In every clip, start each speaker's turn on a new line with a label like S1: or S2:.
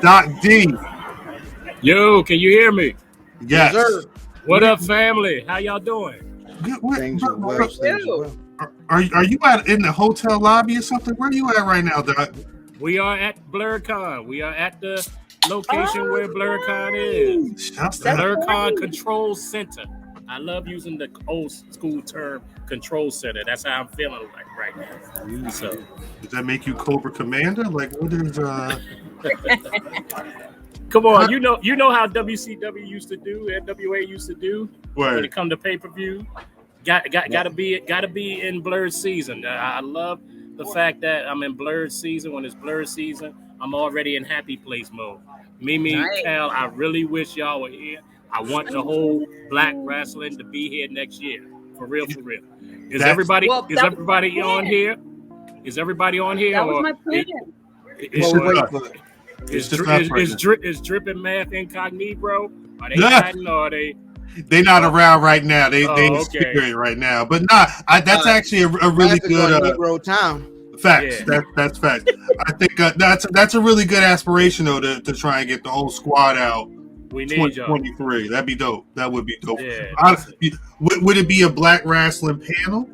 S1: Doc D.
S2: Yo, can you hear me?
S1: Yes.
S3: Sir.
S2: What up, family? How y'all doing?
S3: Things are well.
S1: Are you in the hotel lobby or something? Where are you at right now, Doc?
S2: We are at BlerdCon. We are at the location where BlerdCon is. BlerdCon Control Center. I love using the old school term control center. That's how I'm feeling like right now. So,
S1: does that make you Cobra Commander? Like, what is
S2: Come on, you know how WCW used to do, NWA used to do when it come to pay-per-view. Gotta be in Blerd season. I love the fact that I'm in Blerd season. When it's Blerd season, I'm already in happy place mode. Mimi, Cal, I really wish y'all were here. I want the whole Black wrestling to be here next year. For real, for real. Is everybody on here? Is everybody on here?
S4: That was my plan.
S2: Is Dripping Math incognito? Are they hiding or are they?
S1: They're not around right now. They
S2: okay.
S1: spirit right now. But that's actually a really good
S3: Negro town.
S1: Facts. Yeah. That's facts. I think that's a really good aspiration though to try and get the whole squad out.
S2: We need
S1: 2023. That'd be dope. That would be dope.
S2: Yeah,
S1: would it be a Black wrestling panel?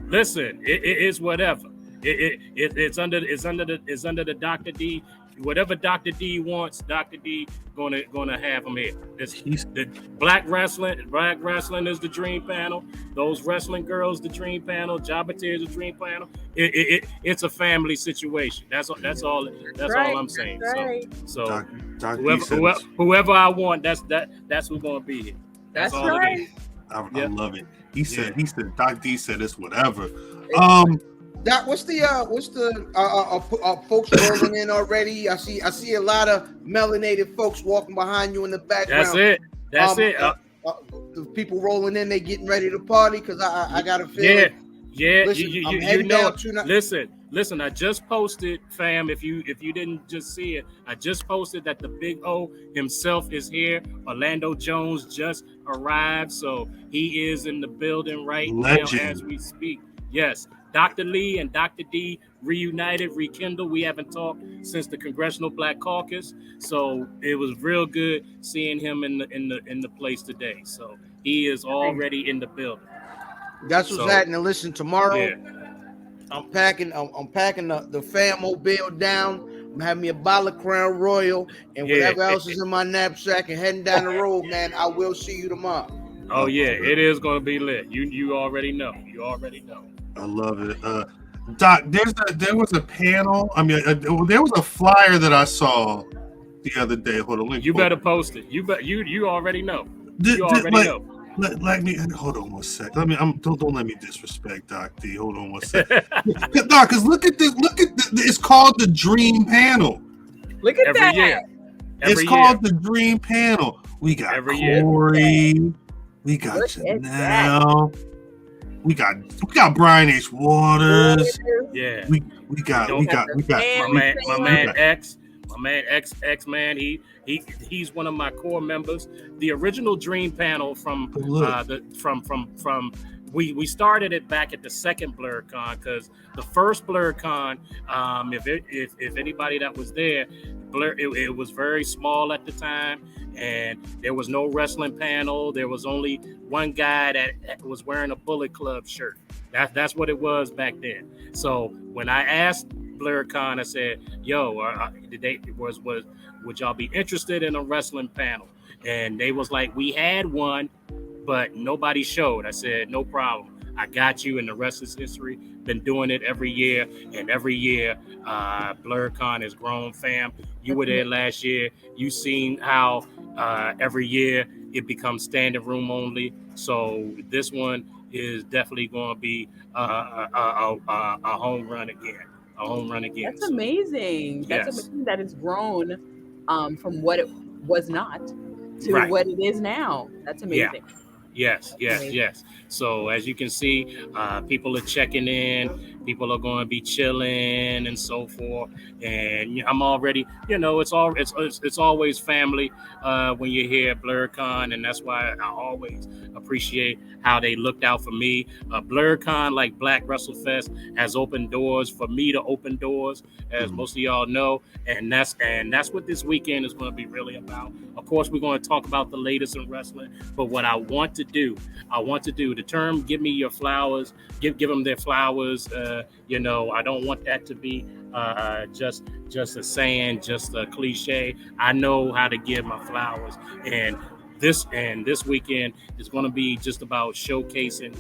S2: Listen, it is whatever. It's under the Docta D. Whatever Docta D wants, Docta D gonna have him here. The Black wrestling is the dream panel. Those wrestling girls, the dream panel. Jabba is the dream panel. It's a family situation. That's all I'm saying.
S4: Right.
S2: So whoever I want, that's who's gonna be here. That's all
S4: right.
S2: It is.
S1: I love it. He said Doc D said it's whatever.
S3: That what's the folks rolling in already? I see a lot of melanated folks walking behind you in the background.
S2: That's it.
S3: The people rolling in, they getting ready to party because I got a feeling.
S2: Yeah.
S3: Listen,
S2: you know. Listen. I just posted, fam. If you didn't just see it, I just posted that the Big O himself is here. Orlando Jones just arrived, so he is in the building right now as we speak. Yes. Dr. Lee and Docta D reunited, rekindled. We haven't talked since the Congressional Black Caucus, so it was real good seeing him in the place today. So he is already in the building.
S3: That's what's happening. Listen, tomorrow I'm packing the fam mobile down. I'm having me a bottle of Crown Royal and whatever else is in my knapsack and heading down the road, man. I will see you tomorrow.
S2: Oh yeah, it is going to be lit. You already know.
S1: I love it. Doc, there was a panel. I mean, there was a flyer that I saw the other day. Hold on,
S2: you better post it. You already know. You already know.
S1: Let me hold on one sec. Don't let me disrespect Doc D. Hold on one sec. Doc, because look at this. It's called the Dream Panel.
S4: Look at that.
S2: Year.
S1: It's called the Dream Panel. We got Corey. We got Janelle. We got Brian H. Waters.
S2: Yeah.
S1: We got
S2: my man X. My man X man. He's one of my core members. The original Dream Panel we started it back at the second BlerdCon because the first BlerdCon, if anybody that was there, it was very small at the time, and there was no wrestling panel. There was only one guy that was wearing a Bullet Club shirt. That's what it was back then. So when I asked BlerdCon, I said, "Yo, would y'all be interested in a wrestling panel?" And they was like, "We had one, but nobody showed." I said, "No problem. I got you." And the rest is history. Been doing it every year, and every year, BlerdCon has grown, fam. You were there last year. You seen how every year it becomes standing room only. So this one is definitely going to be a home run again. A home run again.
S4: That's amazing. That's amazing that it's grown from what it was not to what it is now. That's amazing.
S2: Yes. So as you can see, people are checking in. People are going to be chilling and so forth. And I'm already, it's always family when you're here at BlerdCon, and that's why I always appreciate how they looked out for me. BlerdCon, like Black WrestleFest, has opened doors for me to open doors, as most of y'all know, and that's what this weekend is going to be really about. Of course, we're going to talk about the latest in wrestling, but what I want to do the term "give me your flowers," give them their flowers. I don't want that to be just a saying, just a cliche. I know how to give my flowers, and this weekend is going to be just about showcasing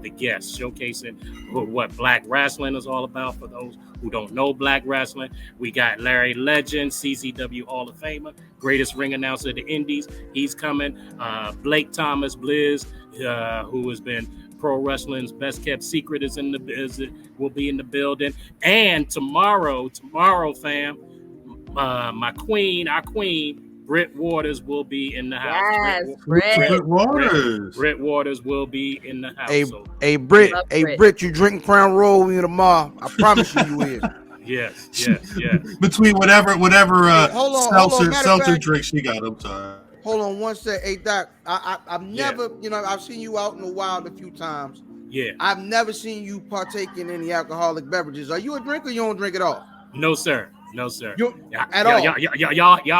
S2: the guests, showcasing what Black wrestling is all about. For those who don't know Black wrestling, we got Larry Legend, CZW Hall of Famer, greatest ring announcer of the Indies. He's coming. Blake Thomas Blizz, who has been pro wrestling's best kept secret, will be in the building. And tomorrow, fam, our queen, Britt Waters, will be in the house.
S4: Yes,
S1: Britt Waters.
S2: Britt Waters will be in the house.
S3: Hey, Britt, you drink Crown Royal with me tomorrow. I promise you will.
S2: Yes.
S1: Between whatever
S3: hold on.
S1: seltzer drink she got. I'm sorry.
S3: Hold on one sec. Hey, Doc, I've never, I've seen you out in the wild a few times.
S2: Yeah.
S3: I've never seen you partake in any alcoholic beverages. Are you a drinker or you don't drink at all?
S2: No, sir.
S3: All?
S2: Y'all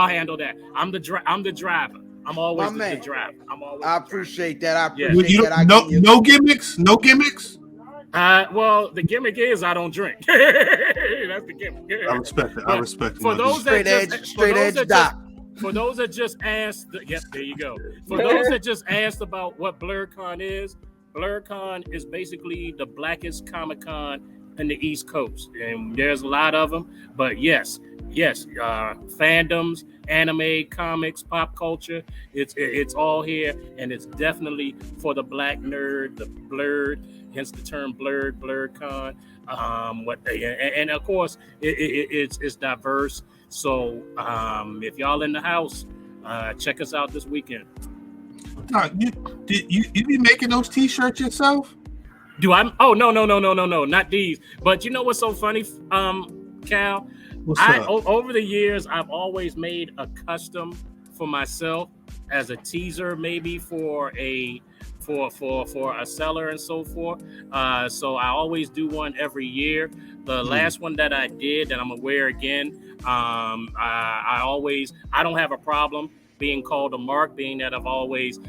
S2: handle that. I'm the driver. I'm always the driver.
S3: I appreciate that.
S1: No gimmicks. No gimmicks.
S2: Well, the gimmick is I don't drink. That's the gimmick.
S1: I respect it. I respect it.
S3: For those that
S2: just asked, yes, there you go. For those that just asked about what BlerdCon is basically the blackest Comic-Con in the East Coast, and there's a lot of them. But yes, fandoms, anime, comics, pop culture, it's all here, and it's definitely for the black nerd, the blerd, hence the term BlerdCon. And of course, it's diverse. So if y'all in the house, check us out this weekend.
S1: You be making those T-shirts yourself?
S2: Do I? Oh no, not these. But you know what's so funny, Cal? Over the years, I've always made a custom for myself as a teaser, maybe for a seller and so forth. So I always do one every year. The last one that I did that I'm gonna wear again, I don't have a problem being called a mark, being that I've always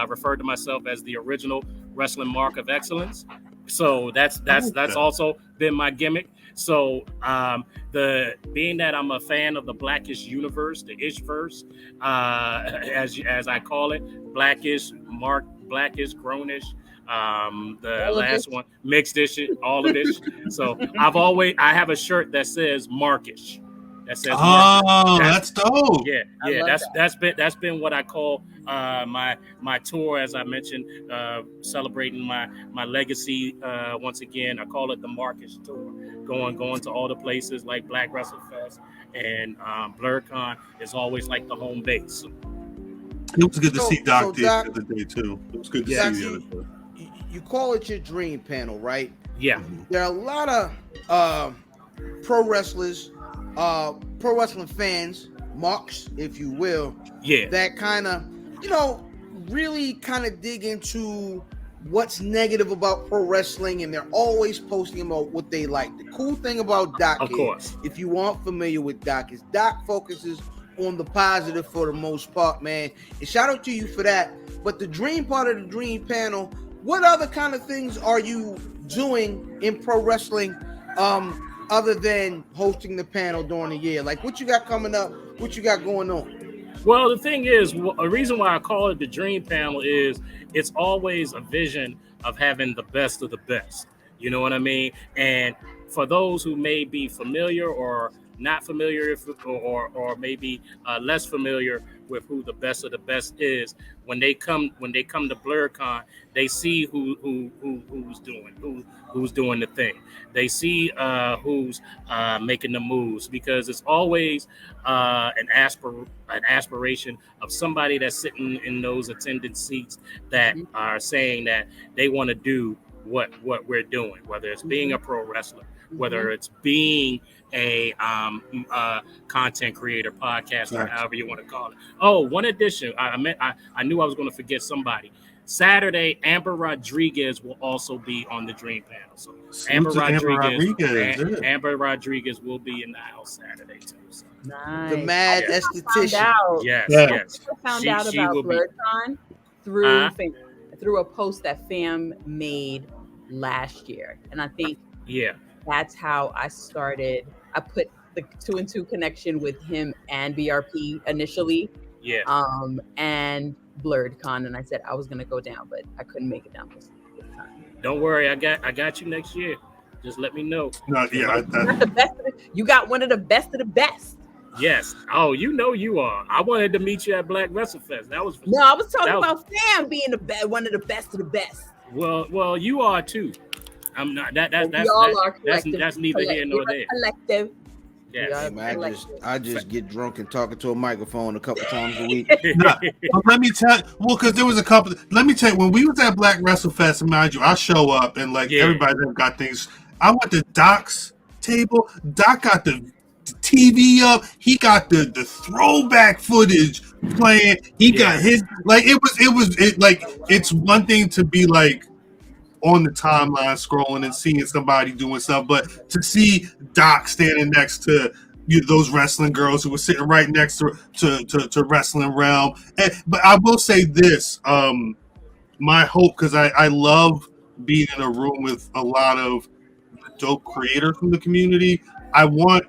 S2: referred to myself as the original wrestling mark of excellence. So that's also been my gimmick. So being that I'm a fan of the Blackish universe, the Ishverse, as I call it, Blackish, Mark, Blackish, Grownish, the all last one, mixed ish, all of this. So I have a shirt that says Markish. That says
S1: that's dope.
S2: Yeah. That's been what I call my tour, as I mentioned, celebrating my legacy. Once again, I call it the Markish tour. Going to all the places like Black WrestleFest and BlerdCon is always like the home base.
S1: It was good to see Doc the other day too. It was good to see the other day.
S3: You call it your dream panel, right?
S2: Yeah.
S3: There are a lot of pro wrestlers, pro wrestling fans, marks, if you will.
S2: Yeah.
S3: That kind of, really kind of dig into what's negative about pro wrestling, and they're always posting about what they like. The cool thing about Doc is, if you aren't familiar with Doc, is Doc focuses on the positive for the most part, man. And shout out to you for that. But the dream part of the dream panel, what other kind of things are you doing in pro wrestling other than hosting the panel during the year? Like, what you got coming up? What you got going on?
S2: Well, the thing is, a reason why I call it the dream panel is it's always a vision of having the best of the best. You know what I mean? And for those who may be familiar or not familiar, or maybe less familiar with who the best of the best is, when they come to BlerdCon, they see who's doing the thing. They see who's making the moves, because it's always an aspiration of somebody that's sitting in those attendance seats that are saying that they want to do what we're doing, whether it's being a pro wrestler, whether it's being a content creator, podcaster, however you want to call it. Oh, one addition. I knew I was going to forget somebody. Saturday, Amber Rodriguez will also be on the Dream panel. So Amber Rodriguez will be in the house Saturday too. So.
S4: Nice.
S3: The mad esthetician.
S2: Yes.
S4: I found out about BlerdCon through a post that Fam made last year, and I think that's how I started. I put the 2 and 2 connection with him and BRP initially. And BlerdCon, and I said I was gonna go down, but I couldn't make it down this time.
S2: Don't worry, I got you next year. Just let me know.
S4: You got one of the best of the best.
S2: Yes. Oh, you are. I wanted to meet you at Black WrestleFest. I was
S4: talking about Sam being one of the best of the best.
S2: Well, you are too. I'm not. That's neither here nor there.
S4: Collective.
S2: Yes.
S3: Man, I just get drunk and talking to a microphone a couple times a week.
S1: Let me tell you, because there was a couple. Let me tell you, when we was at Black WrestleFest, mind you, I show up and everybody got things. I went to Doc's table. Doc got the TV up. He got the throwback footage playing. He got his it's one thing to be like on the timeline scrolling and seeing somebody doing stuff, but to see Doc standing next to those wrestling girls who were sitting right next to Wrestling Realm. But I will say this, my hope, because I love being in a room with a lot of dope creators from the community. My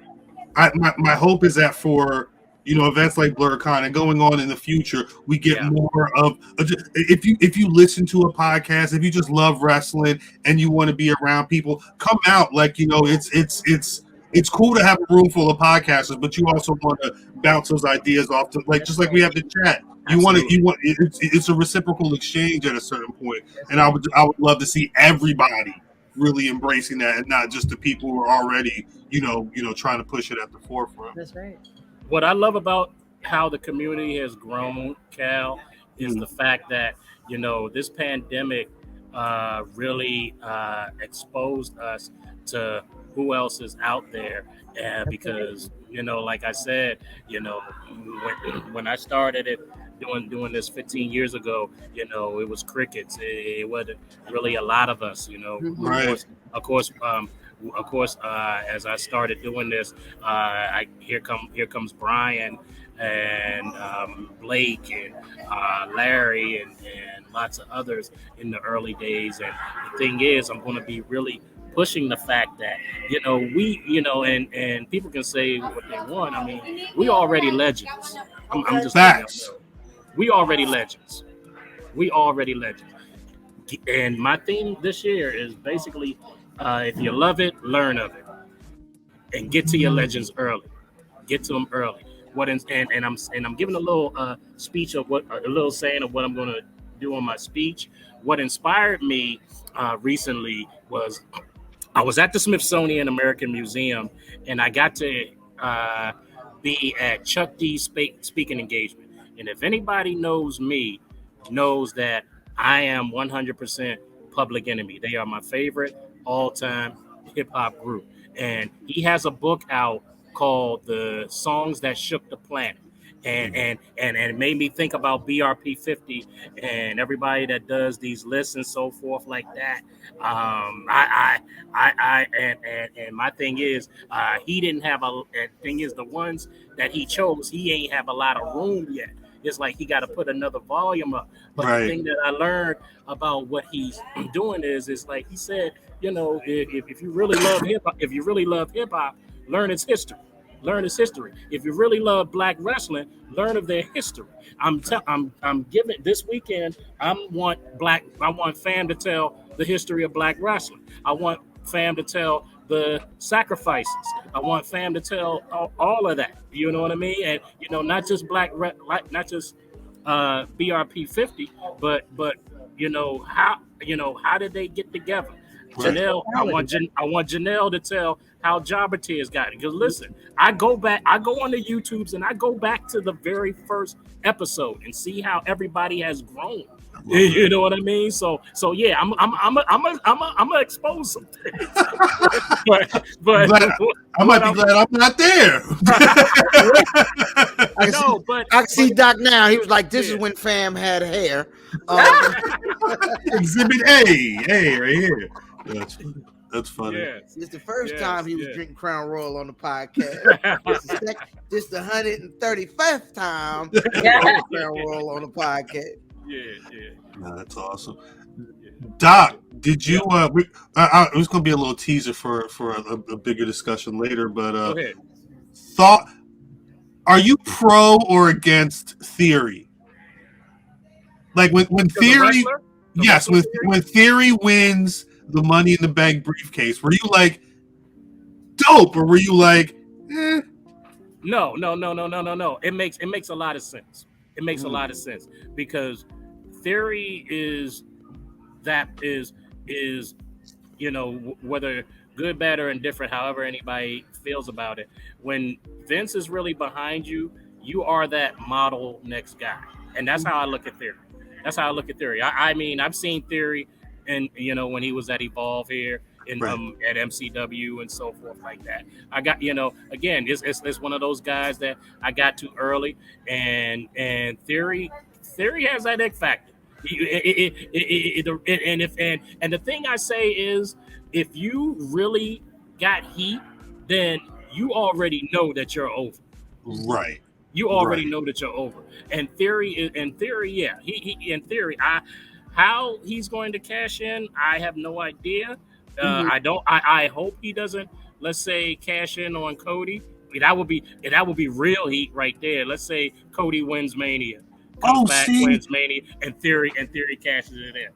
S1: hope is that for events like BlerdCon and going on in the future, we get more of. If you listen to a podcast, if you just love wrestling and you want to be around people, come out. It's cool to have a room full of podcasters, but you also want to bounce those ideas off to just like we have the chat. It's a reciprocal exchange at a certain point, and I would love to see everybody really embracing that, and not just the people who are already trying to push it at the forefront.
S4: That's right.
S2: What I love about how the community has grown, Cal, is the fact that this pandemic really exposed us to who else is out there, because like I said, when I started it doing this 15 years ago, it was crickets. It wasn't really a lot of us,
S1: Right.
S2: Of course, as I started doing this, here comes Brian and Blake and Larry and lots of others in the early days. And the thing is, I'm going to be really pushing the fact that and people can say what they want. I mean, we already legends. I'm just
S1: facts.
S2: We already legends. And my theme this year is basically, if you love it, learn of it, and get to your legends early. Get to them early. I'm giving a little speech of a little saying of what I'm going to do on my speech. What inspired me recently was I was at the Smithsonian American Museum, and I got to be at Chuck D's speaking engagement. And if anybody knows me, knows that I am 100% Public Enemy. They are my favorite all-time hip-hop group. And he has a book out called The Songs That Shook the Planet. And it made me think about BRP 50 and everybody that does these lists and so forth like that. And my thing is, he didn't have the ones that he chose, he ain't have a lot of room yet. It's like he got to put another volume up. But the thing that I learned about what he's doing is like he said, if you really love hip hop, learn its history. Learn its history. If you really love Black wrestling, learn of their history. I'm giving this weekend. I want fam to tell the history of Black wrestling. I want fam to tell the sacrifices. I want fam to tell all of that. You know what I mean? And not just not just BRP 50, but how did they get together? Janelle, I want Janelle to tell how Jabba T has gotten. Because listen, I go on the YouTubes and I go back to the very first episode and see how everybody has grown. You know what I mean? So yeah, I'm gonna expose some things. but
S1: I might be glad I'm not there.
S3: I can see Doc now. He was like, "This is when fam had hair."
S1: Exhibit A, right here. That's funny.
S2: Yes.
S3: It's the first time he was drinking Crown Royal on the podcast. This the 135th time Crown Royal on the podcast.
S2: Yeah.
S1: No, that's awesome. Doc, did you? It was going to be a little teaser for a bigger discussion later, but are you pro or against Theory? Like when Theory, yes, when Theory wins the Money in the Bank briefcase, were you like dope, or were you like, eh?
S2: No. It makes a lot of sense. It makes a lot of sense because Theory is whether good, bad, or indifferent, however anybody feels about it. When Vince is really behind you, you are that model next guy, and that's how I look at Theory. I mean, I've seen Theory, and when he was at Evolve here at MCW and so forth like that. I got again, it's one of those guys that I got to early, and Theory has that X factor. And the thing I say is, if you really got heat, then you already know that you're over.
S1: Right.
S2: You already know that you're over. And Theory, yeah. How he's going to cash in, I have no idea. I hope he doesn't, let's say, cash in on Cody. That would be real heat right there. Let's say Cody wins Mania. Wins Mania, and Theory cashes it in.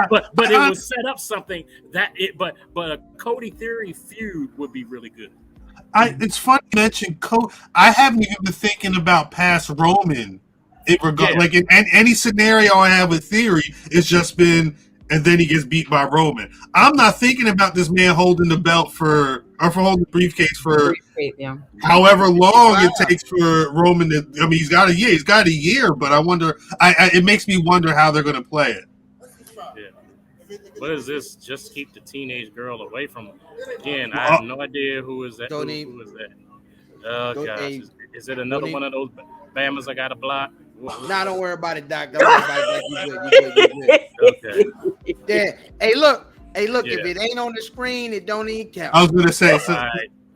S2: But it will set up something but a Cody Theory feud would be really good.
S1: It's funny you mentioned Cody. I haven't even been thinking about past Roman. Like in any scenario I have with Theory, it's just been, and then he gets beat by Roman. I'm not thinking about this man holding the belt for holding the briefcase for however long it takes for Roman to. I mean, he's got a year, but I wonder. It makes me wonder how they're going to play it.
S2: Yeah. What is this? Just keep the teenage girl away from him. Again, I have no idea who is that. Who is that? Oh gosh, is it another one of those Bamas I got to block?
S3: Nah, don't worry about it, Doc. Don't worry about it. You good. Okay. Hey, look. If it ain't on the screen, it don't even count.
S1: I was gonna say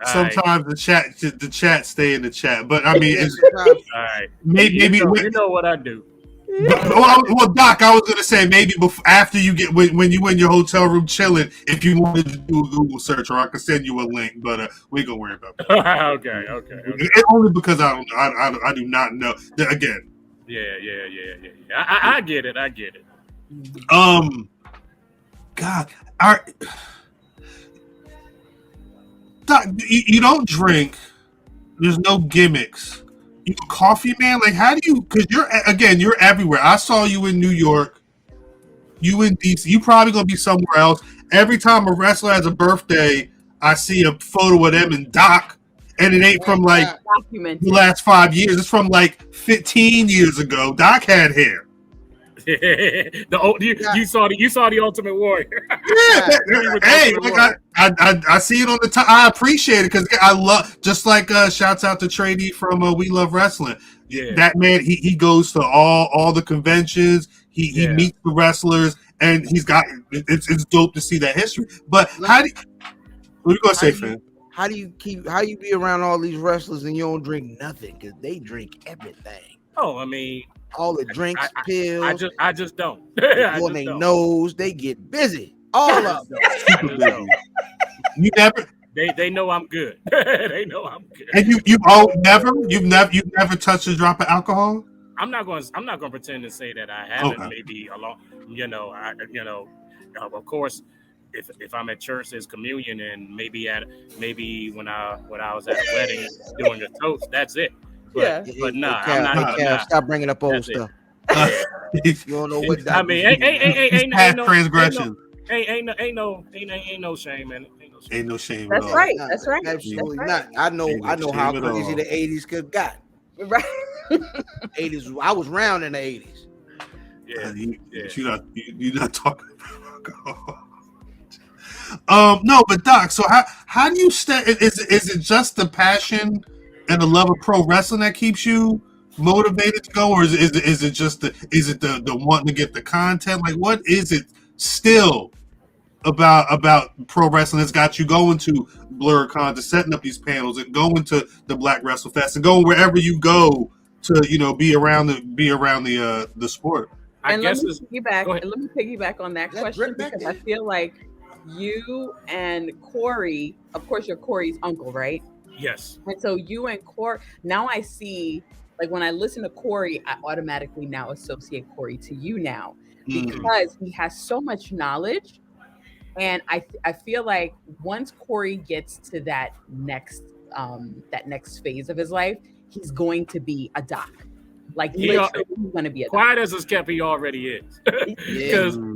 S1: sometimes the chat stay in the chat, but I mean,
S2: all right. Maybe you know what I do.
S1: Well, Doc, I was gonna say maybe after you get when you in your hotel room chilling, if you wanted to do a Google search, or I can send you a link, but we gonna worry about that.
S2: Okay.
S1: Only because I don't know. I do not know. Again.
S2: Yeah. I get it.
S1: God, Doc, you don't drink. There's no gimmicks. You a coffee man? Like, how do you? Because you're everywhere. I saw you in New York. You in DC. You probably gonna be somewhere else. Every time a wrestler has a birthday, I see a photo of them and Doc, and it ain't from like the last 5 years. It's from like 15 years ago. Doc had hair.
S2: You saw the Ultimate Warrior.
S1: Hey, I see it on the top. I appreciate it because I love. Just like shouts out to Trady from We Love Wrestling.
S2: Yeah.
S1: That man, he goes to all the conventions. He meets the wrestlers, and he's got. It's dope to see that history. But what are you gonna say, Finn?
S3: How do you be around all these wrestlers and you don't drink nothing? Because they drink everything.
S2: Oh, I mean.
S3: All the drinks, pills.
S2: I just don't.
S3: On their nose, they get busy. All of them.
S1: You never.
S2: They know I'm good. They know I'm good.
S1: And you've never touched a drop of alcohol.
S2: I'm not going to pretend to say that I haven't. Okay. Maybe along. Of course. If I'm at church, there's communion, and maybe when I was at a wedding doing a toast. That's it. But nah, I'm not.
S3: Stop bringing up old stuff. You don't know what that.
S2: I mean, ain't
S1: past transgression.
S2: Ain't no shame in it. Ain't no
S1: Ain't no shame
S4: That's
S1: at all.
S4: right. That's right.
S3: Absolutely
S4: That's
S3: not. I
S1: Ain't no
S3: know how
S1: shame at
S3: crazy
S1: all.
S3: the 80s could got.
S4: right.
S3: 80s. I was round in the 80s.
S2: Yeah,
S1: You're not talking about. No, but Doc. So how do you stay? Is it just the passion and the love of pro wrestling that keeps you motivated to go, or is it just the wanting to get the content? Like, what is it still about pro wrestling that's got you going to BlerdCon, to setting up these panels and going to the Black Wrestle Fest and going wherever you go to be around the sport?
S4: And let me piggyback on that question, because I feel like you and Corey, of course, you're Corey's uncle, right?
S2: Yes.
S4: And so you and Corey, now I see, like when I listen to Corey, I automatically now associate Corey to you now, because he has so much knowledge. And I feel like once Corey gets to that next phase of his life, he's going to be a doc. Like he's going to be a doc.
S2: Quiet as his kept, he already is.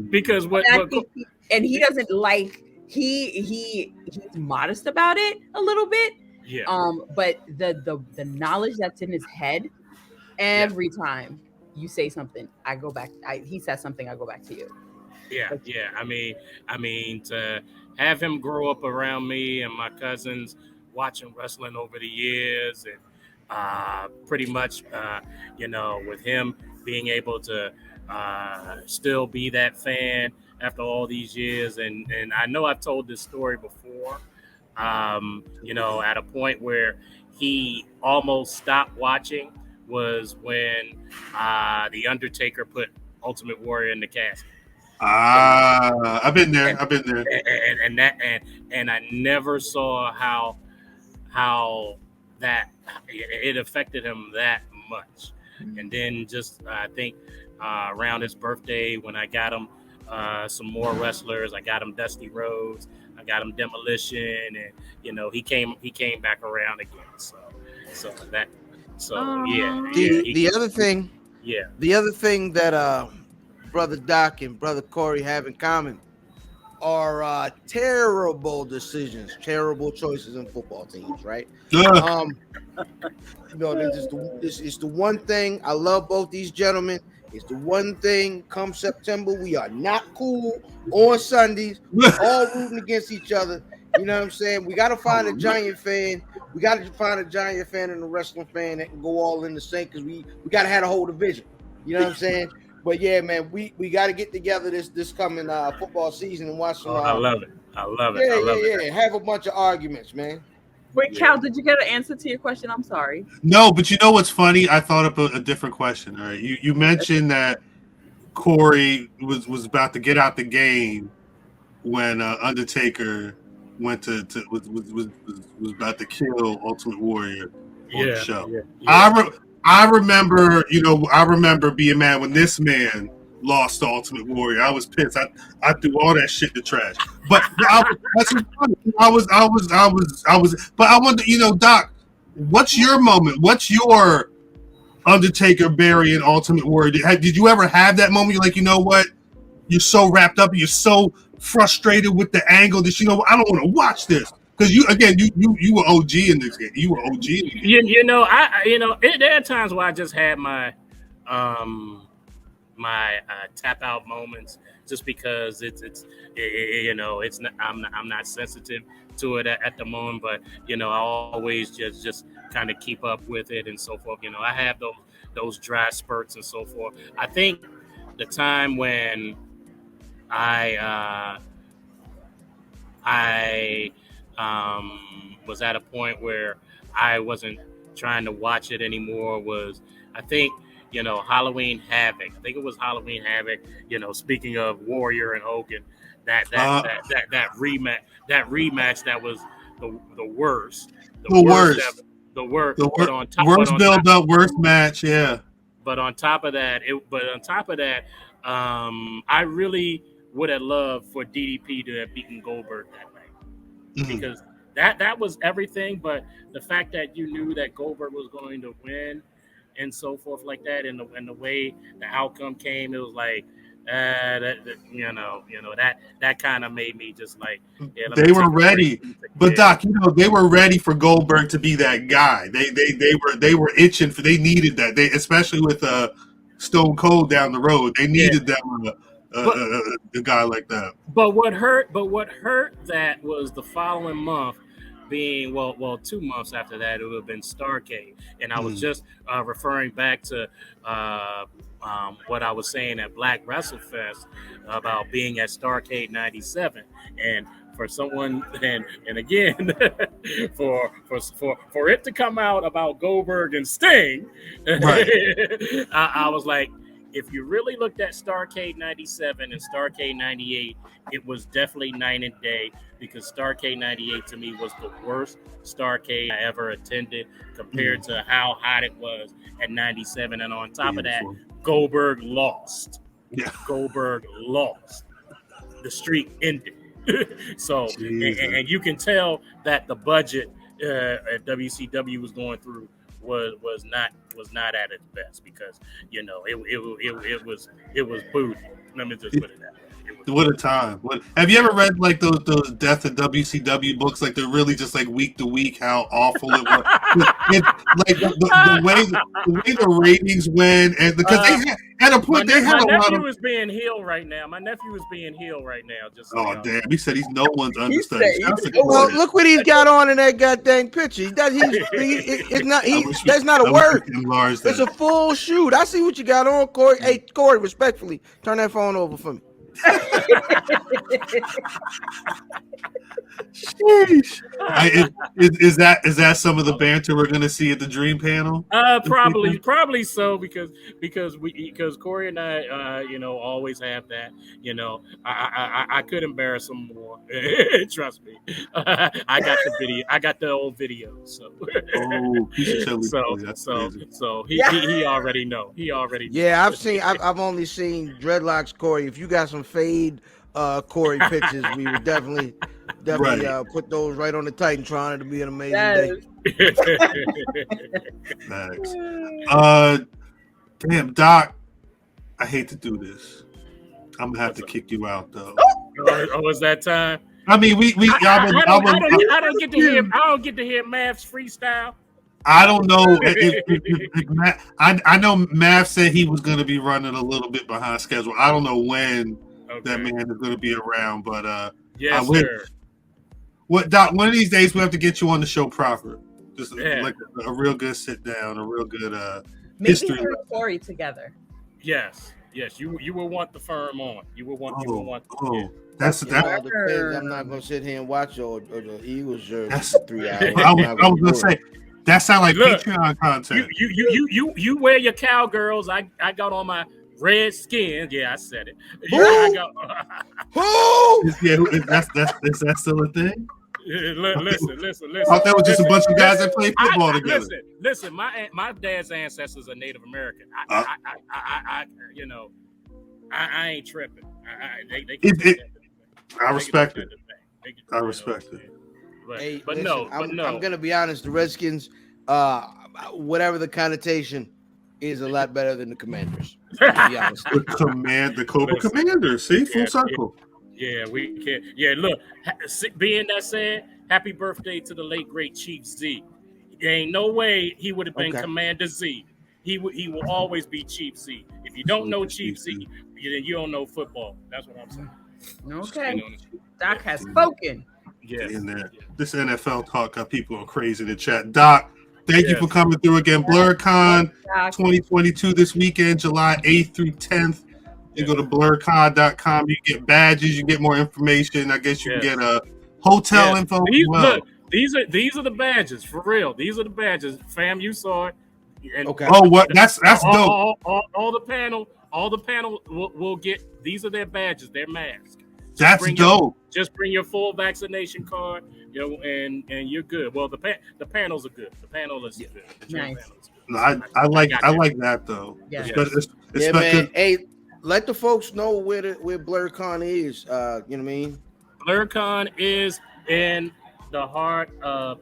S2: because what
S4: and he doesn't like he's modest about it a little bit.
S2: Yeah.
S4: But the knowledge that's in his head, every time you say something, I go back. He says something, I go back to you.
S2: Yeah. I mean, to have him grow up around me and my cousins, watching wrestling over the years, and pretty much, with him being able to still be that fan after all these years, and I know I've told this story before. At a point where he almost stopped watching was when the Undertaker put Ultimate Warrior in the casket.
S1: I've been there.
S2: And I never saw how that it affected him that much. And then just I think around his birthday, when I got him some more wrestlers, I got him Dusty Rhodes, I got him Demolition, and he came back around again.
S3: The other thing that Brother Doc and Brother Corey have in common are terrible decisions, terrible choices in football teams, right? This is the one thing I love both these gentlemen. It's the one thing come September, we are not cool on Sundays. We're all rooting against each other. You know what I'm saying? We got to find a Giant fan. We got to find a Giant fan and a wrestling fan that can go all in the same, because we got to have a whole division. You know what I'm saying? But yeah, man, we got to get together this coming football season and watch some.
S2: I love it.
S3: Yeah. Have a bunch of arguments, man.
S4: Wait, Cal, did you get an answer to your question? I'm sorry.
S1: No, but you know what's funny? I thought of a different question. All right, you mentioned that Corey was about to get out the game when Undertaker went was about to kill Ultimate Warrior on the show. Yeah. I remember being mad when this man lost to Ultimate Warrior. I was pissed. I threw all that shit to trash. But that's funny. I was. But I wonder, Doc, what's your moment? What's your Undertaker burying Ultimate Warrior? Did you ever have that moment? You're like, you know what? You're so wrapped up. You're so frustrated with the angle that I don't want to watch this. Because you were OG in this game. You were OG.
S2: There are times where I just had my tap out moments, just because I'm not sensitive to it at the moment, but I always just kind of keep up with it and so forth. I have those dry spurts and so forth. I think the time when I was at a point where I wasn't trying to watch it anymore was, I think, Halloween Havoc. I think it was Halloween Havoc. Speaking of Warrior and Hogan, that rematch that was the worst. The worst build up, worst match. Yeah. But on top of that, I really would have loved for DDP to have beaten Goldberg that night, because that was everything. But the fact that you knew that Goldberg was going to win and so forth like that, and the way the outcome came, it was like That kind of made me just like,
S1: they were ready. But Doc, they were ready for Goldberg to be that guy. They were itching for. They needed that. They especially with Stone Cold down the road. They needed them a guy like that.
S2: But what hurt that was the following month being 2 months after that, it would have been Starrcade. And I was just referring back to what I was saying at Black Wrestle Fest about being at Starrcade 97. And for someone and again for it to come out about Goldberg and Sting, right. I was like, if you really looked at Starrcade 97 and Starrcade 98, it was definitely night and day, because Starrcade 98 to me was the worst Starrcade I ever attended compared to how hot it was at 97. And on top of that, Goldberg lost. Yeah. Goldberg lost. The streak ended. So, and you can tell that the budget at WCW was going through was not at its best, because it was booty. Let me just put it that way.
S1: What a time! Have you ever read like those Death of WCW books? Like they're really just like week to week how awful it was. Like the way the ratings went, and because they had a point. They had a lot of. My nephew
S2: is being healed right now. Just
S1: damn! He said he's no one's understudy.
S3: Well, look what he's got on in that goddamn picture. That's not a word. It's a full shoot. I see what you got on, Corey. Hey, Corey, respectfully, turn that phone over for me.
S1: Sheesh. Is that some of the banter we're going to see at the Dream panel?
S2: Probably so, because Corey and I always have that. I could embarrass him more. Trust me. I got the video. I got the old video. So so he already know.
S3: Yeah, I've only seen dreadlocks Corey. If you got some fade Corey pictures, we would definitely right. Put those right on the Titantron. It'll be an amazing day.
S1: Thanks. Damn, Doc, I hate to do this. I'm gonna have to kick you out though.
S2: Is that time?
S1: I mean,
S2: I don't get to hear Mav's freestyle.
S1: I don't know. If I know Mav said he was going to be running a little bit behind schedule. I don't know when that man is going to be around, but
S2: yes, sir.
S1: Doc? One of these days we have to get you on the show proper. Just like a real good sit down, a real good history.
S4: Maybe Corey together.
S2: Yes. You will want the firm on. You will want.
S1: That's
S3: I'm not going to sit here and watch your Eagles jersey for 3 hours.
S1: I was going to say. That sounds like Patreon content.
S2: You wear your cowgirls. I got on my red skin. Yeah, I said it.
S3: Who?
S1: Is that still a thing?
S2: Listen.
S1: I thought that was just a bunch of guys that play football together.
S2: Listen. My dad's ancestors are Native American. I ain't tripping.
S1: I respect it. I respect it.
S2: But no.
S3: I'm gonna be honest. The Redskins, whatever the connotation, is a lot better than the Commanders. To be honest.
S1: The Cobra Commanders. See, full circle.
S2: Yeah, we can. Yeah, look. Being that said, happy birthday to the late great Chief Z. There ain't no way he would have been Commander Z. He will always be Chief Z. If you don't know Chief Z, then you don't know football. That's what I'm saying.
S4: Okay. Doc has spoken.
S2: Yes.
S1: This NFL talk got people going crazy in the chat. Doc, thank you for coming through again. BlerdCon 2022 this weekend, July 8th through 10th. You go to BlerdCon.com. You get badges. You get more information. I guess you can get a hotel info.
S2: Look, these are the badges for real. These are the badges, fam. You saw it. And
S1: that's dope.
S2: All the panel will get. These are their badges. Their masks.
S1: That's dope.
S2: Just bring your full vaccination card, and you're good. Well, the panels are good. The panel is good.
S4: Nice.
S1: No, I like that though.
S4: Yeah.
S3: Man. Hey, let the folks know where BlerdCon is. You know what I mean?
S2: BlerdCon is in the heart of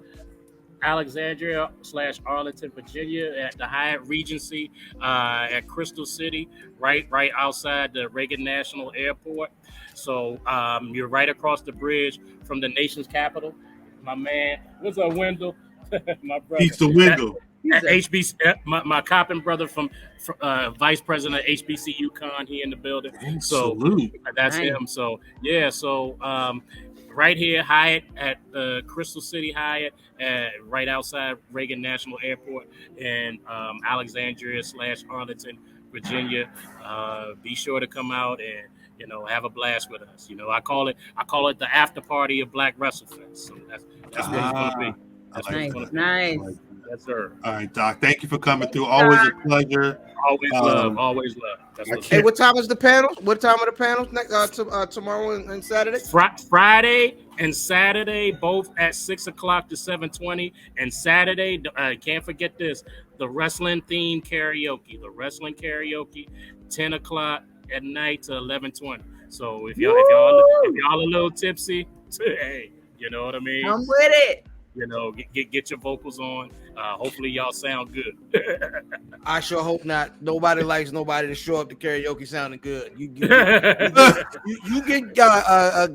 S2: Alexandria / Arlington, Virginia, at the Hyatt Regency at Crystal City, right outside the Reagan National Airport. So you're right across the bridge from the nation's capital. My man, what's up, Wendell? My brother.
S1: He's the Wendell.
S2: At HBC, my Coppin brother from Vice President of HBC UConn, he in the building. So that's him. So yeah, right here, Hyatt at Crystal City Hyatt, right outside Reagan National Airport in Alexandria / Arlington, Virginia. Be sure to come out and have a blast with us. I call it the after party of Black WrestleFest. So that's what it's gonna be. That's what it's gonna be.
S4: Nice.
S2: Yes, sir.
S1: All right, Doc. Thank you for coming through. Always a pleasure.
S2: Always love. Always love.
S3: Hey, what time is the panels? What time are the panels next tomorrow and Saturday?
S2: Friday and Saturday, both at 6 o'clock to 7:20. And Saturday, can't forget this: the wrestling themed karaoke. The wrestling karaoke, 10 o'clock at night to 11:20. So if y'all a little tipsy, hey, you know what I mean?
S4: I'm with it.
S2: Get your vocals on. Hopefully y'all sound good.
S3: I sure hope not. Nobody likes nobody to show up to karaoke sounding good. You get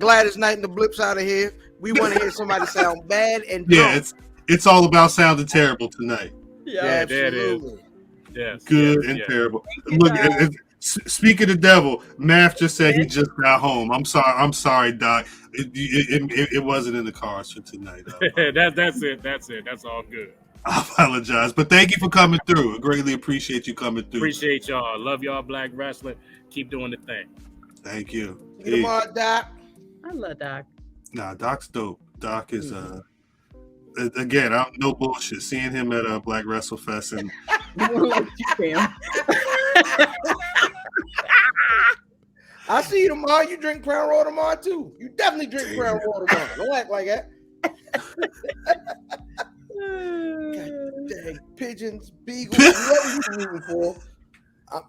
S3: Gladys Knight and the Blips out of here. We want to hear somebody sound bad and drunk.
S1: It's all about sounding terrible tonight.
S3: Yeah, absolutely.
S2: Yes,
S1: good and terrible. Look, speaking of the devil, Math just said he just got home. I'm sorry, Doc. It wasn't in the cards for tonight.
S2: That's it. That's all good.
S1: I apologize, but thank you for coming through. I greatly appreciate you coming through.
S2: Appreciate y'all. Love y'all, Black Wrestling. Keep doing the thing.
S1: Thank you.
S3: See you tomorrow, Doc.
S4: I love Doc.
S1: Nah, Doc's dope. Doc is again, I'm no bullshit. Seeing him at Black WrestleFest and
S3: I'll see you tomorrow. You drink Crown Royal tomorrow too. You definitely drink Crown Royal tomorrow. Don't act like that. God dang, pigeons, beagles, whoever you rooting for. I